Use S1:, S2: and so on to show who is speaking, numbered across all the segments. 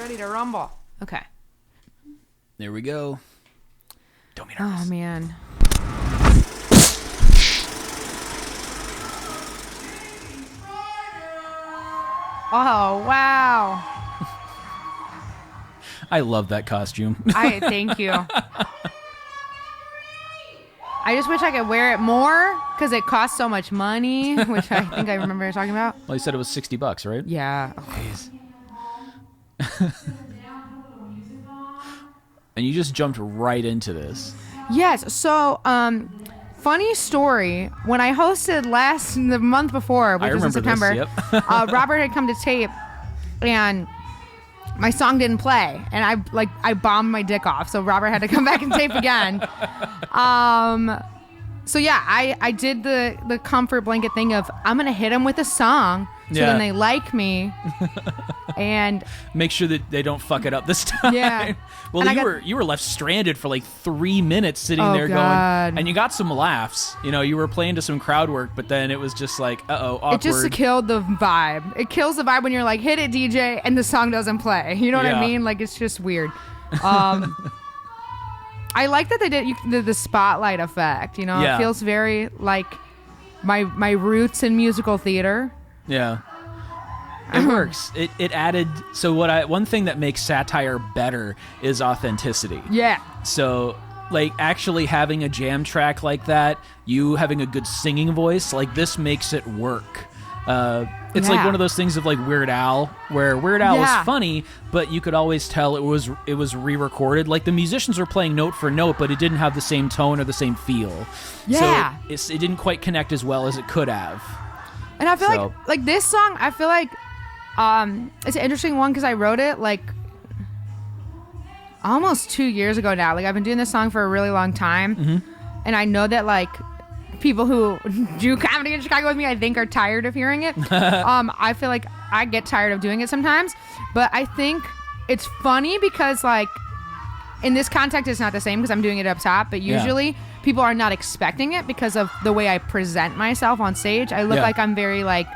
S1: ready to rumble. Okay.
S2: There we go. Don't be nervous.
S1: Oh, man. Oh, wow.
S2: I love that costume.
S1: Thank you. I just wish I could wear it more because it costs so much money, which I think I remember talking about.
S2: Well, you said it was $60, right?
S1: Yeah.
S2: Jeez. And you just jumped right into this.
S1: Yes. So, funny story. When I hosted the month before, which was in September,
S2: this, yep.
S1: Robert had come to tape, and my song didn't play, and I bombed my dick off. So Robert had to come back and tape again. So yeah, I did the comfort blanket thing of I'm gonna hit them with a song. So then they like me, and
S2: make sure that they don't fuck it up this time.
S1: Yeah.
S2: Well, you were left stranded for like 3 minutes sitting there
S1: God.
S2: going, and you got some laughs. You know, you were playing to some crowd work, but then it was just like, awkward.
S1: It just killed the vibe. It kills the vibe when you're like, hit it, DJ, and the song doesn't play. You know what I mean? Like, it's just weird. I like that they did the spotlight effect. You know, it feels very like my roots in musical theater.
S2: Yeah. It works. It added. So one thing that makes satire better is authenticity.
S1: Yeah.
S2: So like actually having a jam track like that, you having a good singing voice, like this makes it work. It's like one of those things of like Weird Al, where Weird Al was funny, but you could always tell it was re-recorded. Like the musicians were playing note for note, but it didn't have the same tone or the same feel.
S1: Yeah.
S2: So it didn't quite connect as well as it could have.
S1: And I feel like this song, I feel like it's an interesting one because I wrote it like almost 2 years ago now. Like I've been doing this song for a really long time, and I know that like people who do comedy in Chicago with me, I think, are tired of hearing it. I feel like I get tired of doing it sometimes, but I think it's funny because like in this context it's not the same because I'm doing it up top, but usually people are not expecting it because of the way I present myself on stage. I look like I'm very like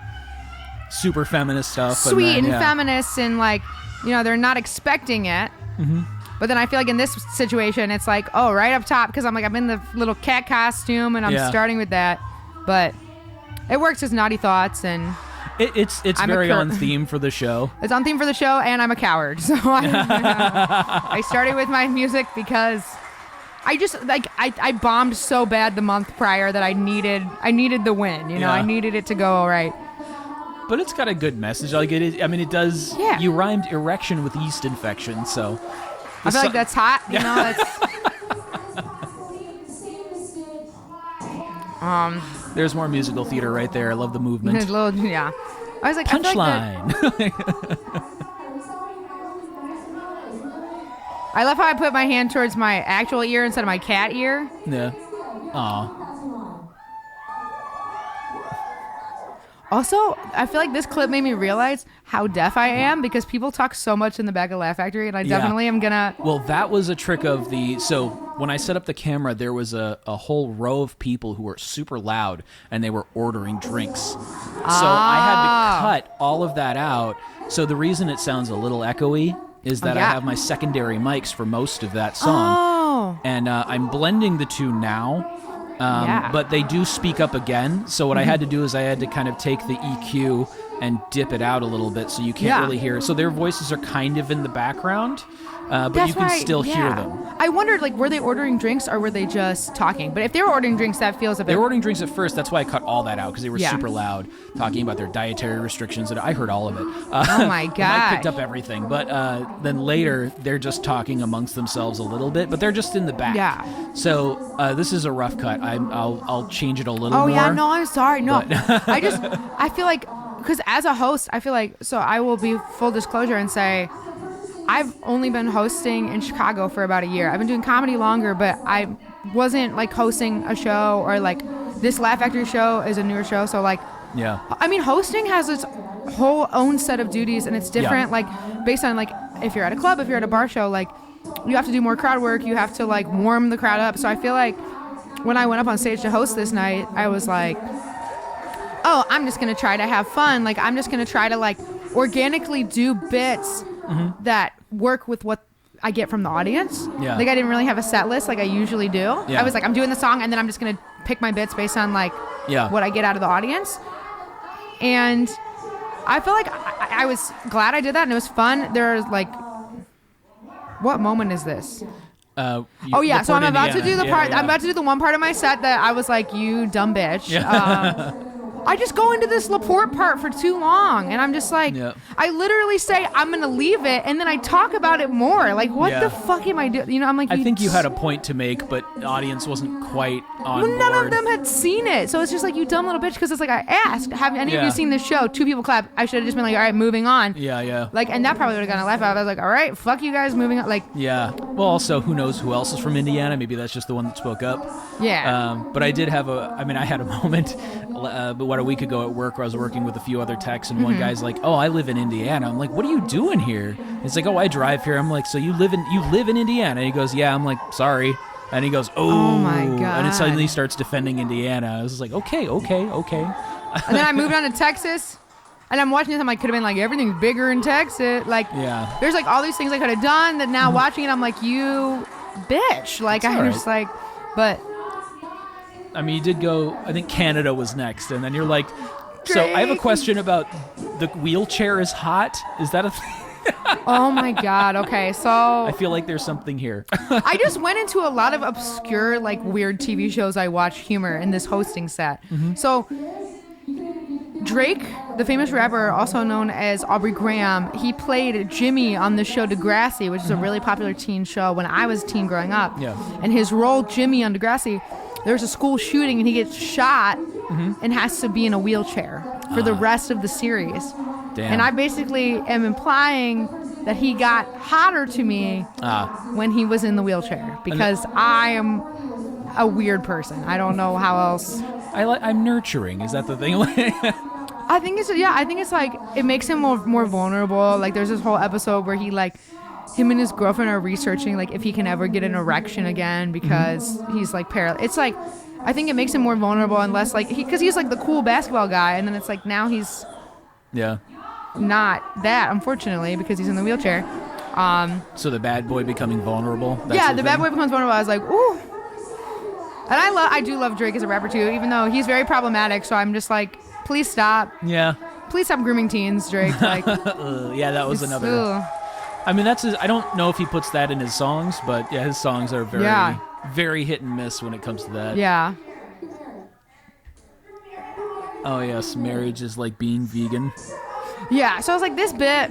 S2: super feminist stuff,
S1: sweet and feminist, and like, you know, they're not expecting it. But then I feel like in this situation it's like, oh, right up top, because I'm in the little cat costume and I'm starting with that, but it works as Naughty Thoughts, and
S2: it's very on theme for the show.
S1: It's on theme for the show, and I'm a coward, so I started with my music because I just like I bombed so bad the month prior that I needed the win, you know. I needed it to go all right.
S2: But it's got a good message. Like it is, I mean, it does. Yeah. You rhymed erection with yeast infection, so
S1: I feel like that's hot. You know, that's.
S2: There's more musical theater right there. I love the movement.
S1: I was like,
S2: punchline.
S1: I love how I put my hand towards my actual ear instead of my cat ear.
S2: Yeah. Aw.
S1: Also, I feel like this clip made me realize how deaf I am because people talk so much in the back of Laugh Factory, and I definitely am gonna.
S2: Well, that was a trick of so when I set up the camera, there was a whole row of people who were super loud, and they were ordering drinks. So I had to cut all of that out. So the reason it sounds a little echoey is that I have my secondary mics for most of that song. And I'm blending the two now. But they do speak up again. So what I had to do is I had to kind of take the EQ and dip it out a little bit so you can't really hear it. So their voices are kind of in the background, but you can still hear them.
S1: I wondered, like, were they ordering drinks or were they just talking? But if they were ordering drinks, that feels a bit...
S2: They were ordering drinks at first. That's why I cut all that out, because they were super loud, talking about their dietary restrictions. And I heard all of it.
S1: Oh, my God.
S2: I picked up everything. But then later, they're just talking amongst themselves a little bit, but they're just in the back.
S1: Yeah.
S2: So this is a rough cut. I'll change it a little more.
S1: Oh, yeah. No, I'm sorry. No. I feel like... Because as a host, I feel like... So I will be full disclosure and say... I've only been hosting in Chicago for about a year. I've been doing comedy longer, but I wasn't like hosting a show, or like this Laugh Factory show is a newer show. So like, I mean, hosting has its whole own set of duties, and it's different, like based on like if you're at a club, if you're at a bar show, like you have to do more crowd work. You have to like warm the crowd up. So I feel like when I went up on stage to host this night, I was like, oh, I'm just going to try to have fun. Like I'm just going to try to like organically do bits that work with what I get from the audience.
S2: Yeah.
S1: Like I didn't really have a set list like I usually do.
S2: Yeah.
S1: I was like, I'm doing the song and then I'm just going to pick my bits based on like what I get out of the audience. And I feel like I was glad I did that and it was fun. There's like, what moment is this? So I'm about to do the part. I'm about to do the one part of my set that I was like, you dumb bitch. Yeah. I just go into this Laporte part for too long, and I'm just like, I literally say I'm gonna leave it, and then I talk about it more. Like, what the fuck am I doing? You know, I'm like,
S2: I think you had a point to make, but the audience wasn't quite on board.
S1: None of them had seen it, so it's just like, you dumb little bitch. Because it's like, I asked, have any of you seen this show? 2 people clap. I should have just been like, all right, moving on.
S2: Yeah.
S1: Like, and that probably would have gotten a laugh out. I was like, all right, fuck you guys, moving on. Like,
S2: yeah. Well, also, who knows who else is from Indiana? Maybe that's just the one that spoke up.
S1: Yeah.
S2: But I did have I had a moment, about a week ago at work where I was working with a few other techs, and one guy's like, "Oh, I live in Indiana." I'm like, "What are you doing here?" He's like, "Oh, I drive here." I'm like, "So you live in Indiana?" And he goes, "Yeah." I'm like, "Sorry." And he goes, "Oh
S1: my God."
S2: And it suddenly starts defending Indiana. I was just like, okay.
S1: And then I moved on to Texas. And I'm watching this, I'm like, could have been like, everything's bigger in Texas. Like, there's like all these things I could have done that now watching it, I'm like, you bitch. Like, I'm just like, but.
S2: I mean, you did go, I think Canada was next. And then you're like, so I have a question about the wheelchair is hot. Is that a thing?
S1: Oh my God. Okay. So.
S2: I feel like there's something here.
S1: I just went into a lot of obscure, like weird TV shows I watch humor in this hosting set. So. Drake, the famous rapper, also known as Aubrey Graham, he played Jimmy on the show Degrassi, which is a really popular teen show when I was a teen growing up.
S2: Yeah.
S1: And his role, Jimmy on Degrassi, there's a school shooting and he gets shot and has to be in a wheelchair for the rest of the series.
S2: Damn.
S1: And I basically am implying that he got hotter to me when he was in the wheelchair because I am a weird person. I don't know how else.
S2: I'm nurturing. Is that the thing?
S1: I think it's like it makes him more vulnerable. Like there's this whole episode where him and his girlfriend are researching like if he can ever get an erection again because he's like paralyzed. It's like I think it makes him more vulnerable and less like because he's like the cool basketball guy, and then it's like now he's not that, unfortunately, because he's in the wheelchair.
S2: So the bad boy becoming vulnerable.
S1: The bad boy becomes vulnerable. I was like, ooh. And I do love Drake as a rapper too, even though he's very problematic. So I'm just like, please stop.
S2: Yeah.
S1: Please stop grooming teens, Drake. Like,
S2: that was another. I mean, I don't know if he puts that in his songs, but his songs are very, very hit and miss when it comes to that.
S1: Yeah.
S2: Oh yes, marriage is like being vegan.
S1: Yeah. So I was like, this bit.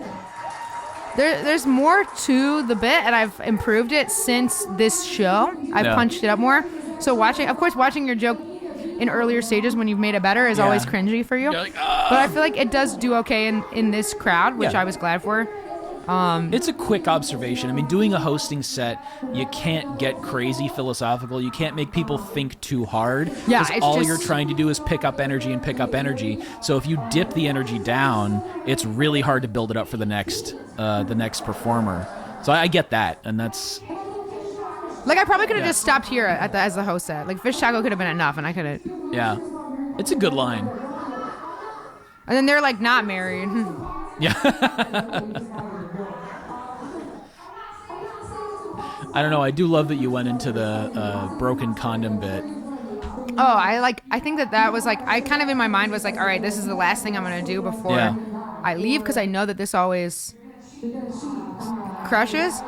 S1: There's more to the bit, and I've improved it since this show. I've punched it up more. So watching your joke in earlier stages when you've made it better is always cringy for you.
S2: Like,
S1: but I feel like it does do okay in this crowd, which I was glad for.
S2: It's a quick observation. I mean, doing a hosting set, you can't get crazy philosophical. You can't make people think too hard.
S1: Yeah,
S2: because all you're trying to do is pick up energy. So if you dip the energy down, it's really hard to build it up for the next performer. So I get that, and that's.
S1: Like, I probably could have just stopped here as the host set. Like, Fish Taco could have been enough, and I could have.
S2: Yeah. It's a good line.
S1: And then they're, like, not married.
S2: Yeah. I don't know. I do love that you went into the broken condom bit.
S1: Oh, I think that was, like, I kind of in my mind was like, all right, this is the last thing I'm going to do before I leave, because I know that this always crushes.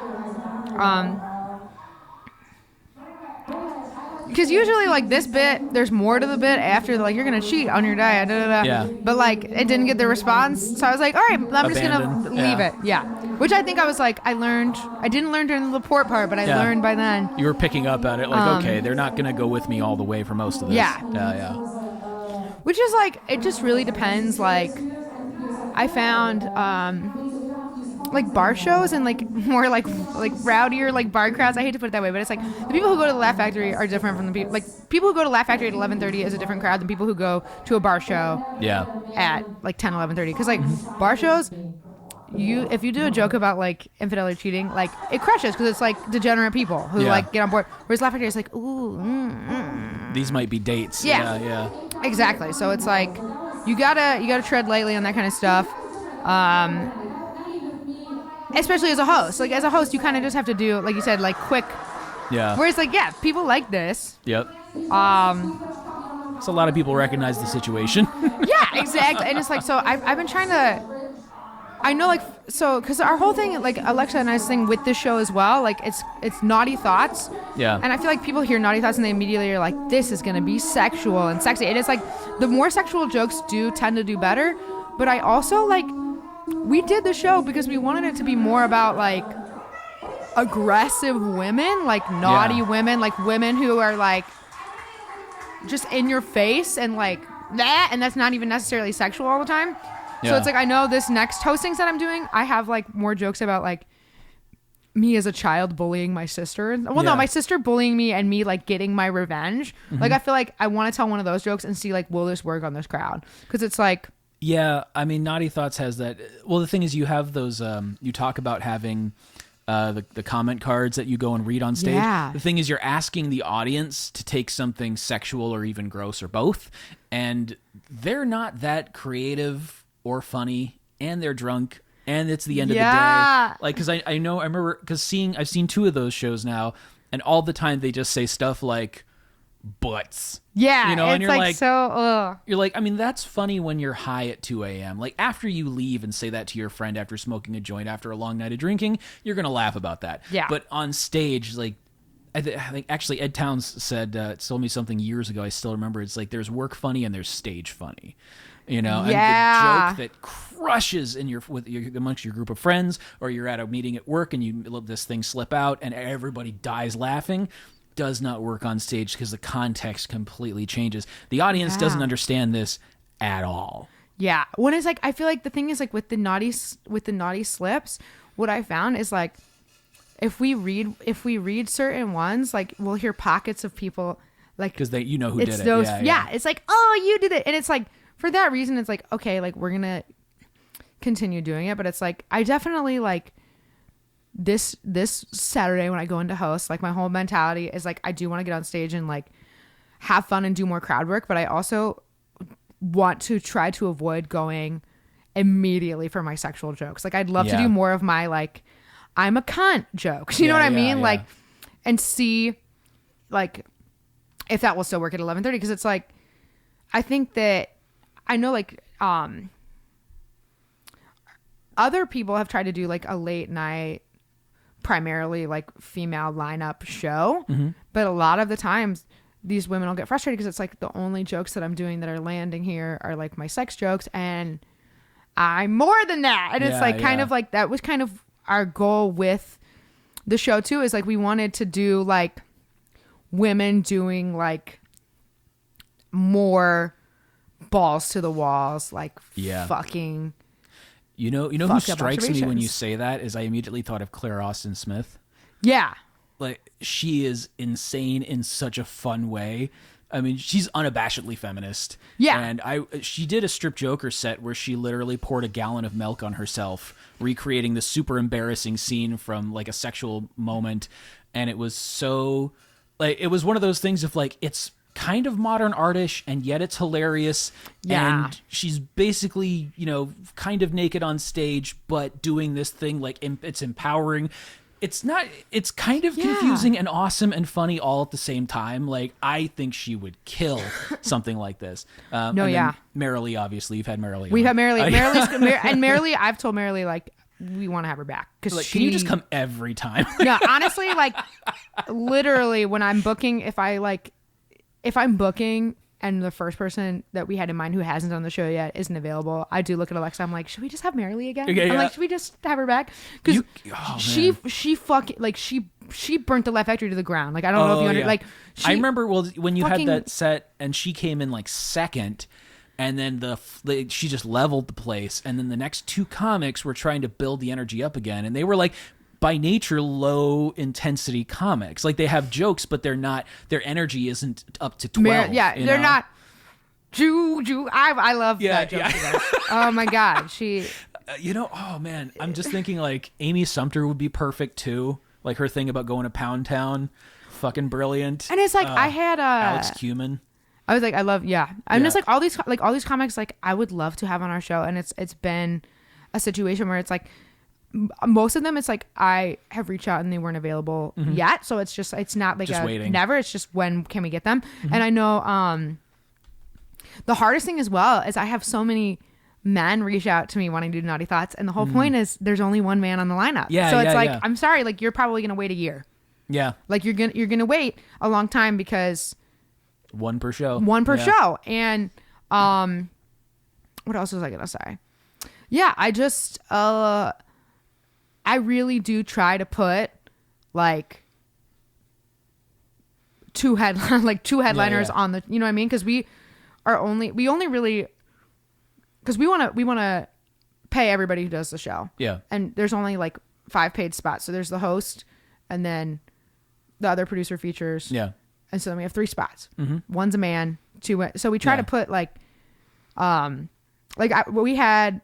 S1: Because usually, like, this bit, there's more to the bit after, like, you're going to cheat on your diet,
S2: Yeah.
S1: But, like, it didn't get the response, so I was like, all right, I'm just going to leave it. Yeah. Which I think I was like, I didn't learn during the Laporte part, but I learned by then.
S2: You were picking up at it, like, okay, they're not going to go with me all the way for most of this.
S1: Yeah.
S2: Yeah.
S1: Which is, like, it just really depends, like, I found, like bar shows and like more like rowdier like bar crowds. I hate to put it that way, but it's like the people who go to the Laugh Factory are different from the people. Like people who go to Laugh Factory at 11:30 is a different crowd than people who go to a bar show. At like 10, 11:30. Because like bar shows, if you do a joke about like infidelity or cheating, like it crushes because it's like degenerate people who like get on board. Whereas Laugh Factory is like, ooh,
S2: these might be dates.
S1: Yeah. Exactly. So it's like you gotta tread lightly on that kind of stuff. especially as a host. Like as a host, you kind of just have to do, like you said, like quick.
S2: Yeah.
S1: Whereas like, yeah, people like this.
S2: Yep. So a lot of people recognize the situation.
S1: Yeah, exactly. And it's like, so I've been trying to, I know like, so, cause our whole thing, like Alexa and I's thing with this show as well, like it's naughty thoughts.
S2: Yeah.
S1: And I feel like people hear naughty thoughts and they immediately are like, this is going to be sexual and sexy. And it's like, the more sexual jokes do tend to do better. But I also like, we did the show because we wanted it to be more about like aggressive women, like naughty women, like women who are like just in your face and like that, and that's not even necessarily sexual all the time. So it's like, I know this next hostings that I'm doing, I have like more jokes about like me as a child bullying my sister. Well, no, my sister bullying me and me like getting my revenge. Like I feel like I want to tell one of those jokes and see like, will this work on this crowd? Because it's like,
S2: yeah, I mean, Naughty Thoughts has that. Well, the thing is, you have those. You talk about having the comment cards that you go and read on stage.
S1: Yeah.
S2: The thing is, you're asking the audience to take something sexual or even gross or both, and they're not that creative or funny, and they're drunk, and it's the end of the day. Like, because I remember because I've seen 2 of those shows now, and all the time they just say stuff like butts.
S1: Yeah,
S2: you know,
S1: it's
S2: and you're
S1: like so. Ugh.
S2: You're like, I mean, that's funny when you're high at 2 a.m. Like after you leave and say that to your friend after smoking a joint after a long night of drinking, you're gonna laugh about that.
S1: Yeah.
S2: But on stage, like, I think actually Ed Towns said told me something years ago. I still remember. It's like there's work funny and there's stage funny. You know,
S1: Yeah.
S2: and the joke that crushes amongst your group of friends, or you're at a meeting at work and you let this thing slip out and everybody dies laughing, does not work on stage because the context completely changes. The audience doesn't understand this at all.
S1: Yeah. When it's like, I feel like the thing is like with the naughty slips, what I found is like, if we read certain ones, like we'll hear pockets of people like,
S2: because you know who
S1: it's
S2: did
S1: those,
S2: it.
S1: yeah. It's like, oh, you did it. And it's like, for that reason, it's like, okay, like we're going to continue doing it. But it's like, I definitely like this Saturday when I go into host, like my whole mentality is like, I do want to get on stage and like have fun and do more crowd work. But I also want to try to avoid going immediately for my sexual jokes. Like I'd love to do more of my like, I'm a cunt jokes. You know what I mean?
S2: Yeah.
S1: Like, and see like if that will still work at 11:30. Because it's like, I think that I know like other people have tried to do like a late night, primarily like female lineup show. But a lot of the times these women will get frustrated because it's like the only jokes that I'm doing that are landing here are like my sex jokes, and I'm more than that. And it's like kind of like, that was kind of our goal with the show too, is like we wanted to do like women doing like more balls to the walls, like fucking.
S2: You know who strikes me when you say that is I immediately thought of Claire Austin Smith.
S1: Yeah.
S2: Like she is insane in such a fun way. I mean, she's unabashedly feminist.
S1: Yeah.
S2: And she did a strip joker set where she literally poured a gallon of milk on herself, recreating the super embarrassing scene from like a sexual moment. And it was so like, it was one of those things of like, it's kind of modern artish and yet it's hilarious.
S1: Yeah.
S2: And she's basically, you know, kind of naked on stage, but doing this thing like it's empowering. It's kind of confusing and awesome and funny all at the same time. Like, I think she would kill something like this. Marilee, obviously. You've had Marilee.
S1: We've had Marilee. And Marilee, I've told Marilee, like, we want to have her back.
S2: Like, can you just come every time?
S1: No, honestly, like, literally, when I'm booking, if I'm booking and the first person that we had in mind who hasn't done the show yet isn't available, I do look at Alexa. I'm like, should we just have Marilee again? I'm like, should we just have her back? Because she fucking, like, she burnt the Laugh Factory to the ground. Like, I don't know if you like.
S2: I remember when you had that set and she came in like second, and then she just leveled the place, and then the next 2 comics were trying to build the energy up again, and they were like, by nature, low intensity comics. Like, they have jokes, but they're not, their energy isn't up to 12.
S1: They're not. I love that joke. Yeah. Oh my God. She,
S2: oh man, I'm just thinking like Amy Sumter would be perfect too. Like her thing about going to Pound Town, fucking brilliant.
S1: And it's like, I had
S2: Alex Cuman.
S1: I was like, I'm just like all these comics, like I would love to have on our show. And it's been a situation where it's like, most of them, it's like I have reached out and they weren't available yet. So it's not like
S2: Just waiting.
S1: never. It's just when can we get them? And I know the hardest thing as well is I have so many men reach out to me wanting to do Naughty Thoughts, and the whole point is there's only one man on the lineup.
S2: Yeah,
S1: so it's
S2: yeah,
S1: like
S2: yeah.
S1: I'm sorry, like you're probably gonna wait a year.
S2: Yeah.
S1: Like you're gonna wait a long time because
S2: One per show.
S1: show. And what else was I gonna say? Yeah, I just I really do try to put like two headliners on the, you know what I mean? Because we only really, because we want to pay everybody who does the show.
S2: Yeah.
S1: And there's only like 5 paid spots. So there's the host and then the other producer features.
S2: Yeah.
S1: And so then we have 3 spots. One's a man, 2. So we try to put like we had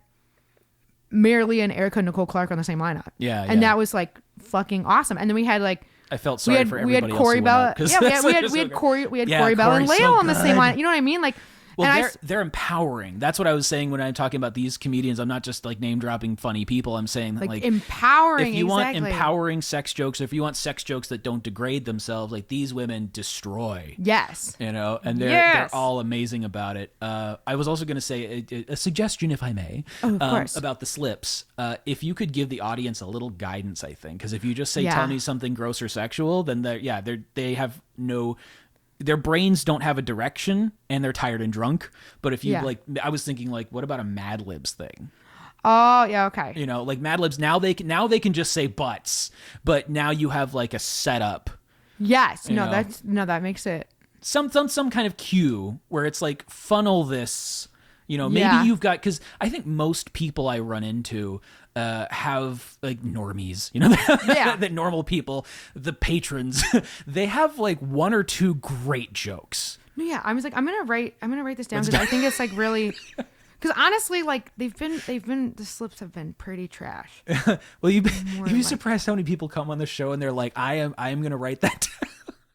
S1: Marilee and Erica Nicole Clark on the same lineup.
S2: Yeah.
S1: And that was like fucking awesome. And then we had like,
S2: I felt sorry for everybody else.
S1: Corey
S2: who
S1: Bella.
S2: went out,
S1: Yeah, we had Corey Bella and
S2: Corey's
S1: Leo
S2: so
S1: on the same
S2: good.
S1: line. You know what I mean? Like,
S2: Well,
S1: and
S2: they're empowering. That's what I was saying when I'm talking about these comedians. I'm not just like name dropping funny people. I'm saying that like
S1: empowering.
S2: If you want
S1: exactly.
S2: empowering sex jokes, or if you want sex jokes that don't degrade themselves, like these women destroy.
S1: Yes.
S2: You know, and they're all amazing about it. I was also going to say a suggestion, if I may,
S1: of course.
S2: about the slips. If you could give the audience a little guidance, I think, because if you just say tell me something gross or sexual, then they have no. Their brains don't have a direction and they're tired and drunk. But if you I was thinking like, what about a Mad Libs thing?
S1: Oh yeah, okay.
S2: You know, like Mad Libs now they can just say butts, but now you have like a setup.
S1: Yes, that makes it
S2: some kind of cue where it's like funnel this. You know, maybe you've got, because I think most people I run into have like normies, you know, that normal people, the patrons, they have like 1 or 2 great jokes.
S1: Yeah, I was like, I'm gonna write this down because I think it's like really, because honestly, like they've been the slips have been pretty trash.
S2: Well, you'd be surprised how many people come on the show and they're like, I am gonna write that down.